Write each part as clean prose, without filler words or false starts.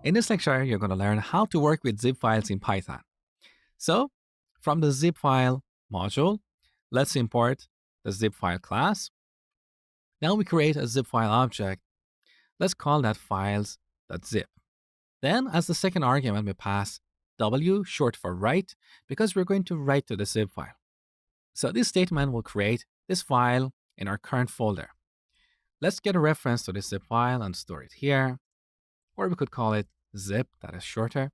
In this lecture, you're going to learn how to work with zip files in Python. So, from the zip file module, let's import the zip file class. Now we create a zip file object. Let's call that files.zip. Then, as the second argument, we pass w, short for write, because we're going to write to the zip file. So this statement will create this file in our current folder. Let's get a reference to this zip file and store it here. Or we could call it zip, that is shorter.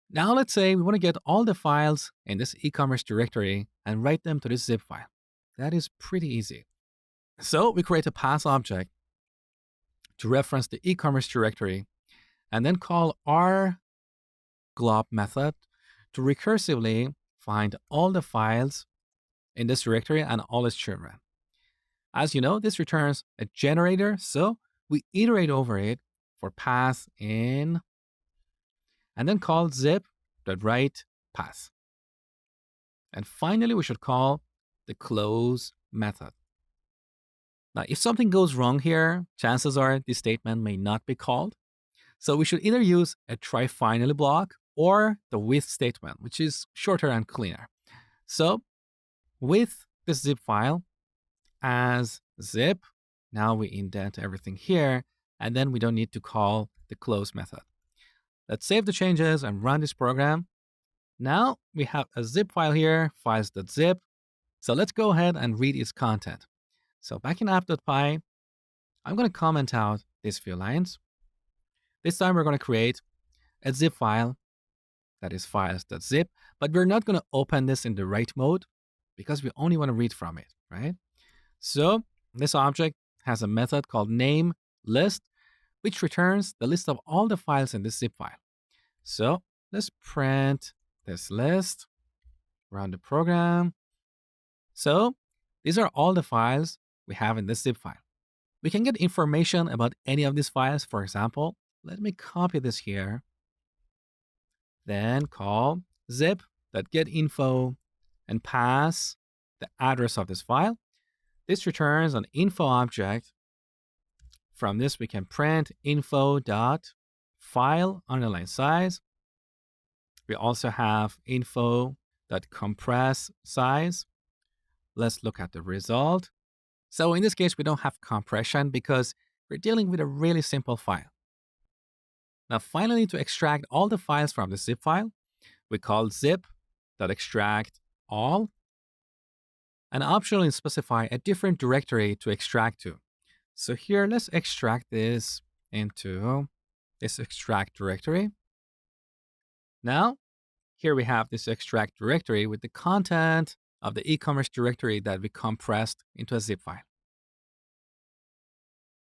Now let's say we want to get all the files in this e-commerce directory and write them to this zip file. That is pretty easy. So we create a pass object to reference the e-commerce directory and then call our glob method to recursively find all the files in this directory and all its children. As you know, this returns a generator, so we iterate over it for path in, and then call zip.write path. And finally, we should call the close method. Now, if something goes wrong here, chances are this statement may not be called. So we should either use a try finally block or the with statement, which is shorter and cleaner. So with this zip file as zip, now we indent everything here, and then we don't need to call the close method. Let's save the changes and run this program. Now we have a zip file here, files.zip. So let's go ahead and read its content. So back in app.py, I'm going to comment out these few lines. This time we're going to create a zip file that is files.zip, but we're not going to open this in the write mode because we only want to read from it, right? So this object has a method called nameList, which returns the list of all the files in this zip file. So let's print this list, run the program. So these are all the files we have in this zip file. We can get information about any of these files. For example, let me copy this here. Then call zip.getInfo and pass the address of this file. This returns an info object. From this, we can print info.file_size. We also have info.compress_size. Let's look at the result. So in this case, we don't have compression because we're dealing with a really simple file. Now, finally, to extract all the files from the zip file, we call zip.extract_all. And optionally specify a different directory to extract to. So here, let's extract this into this extract directory. Now, here we have this extract directory with the content of the e-commerce directory that we compressed into a zip file.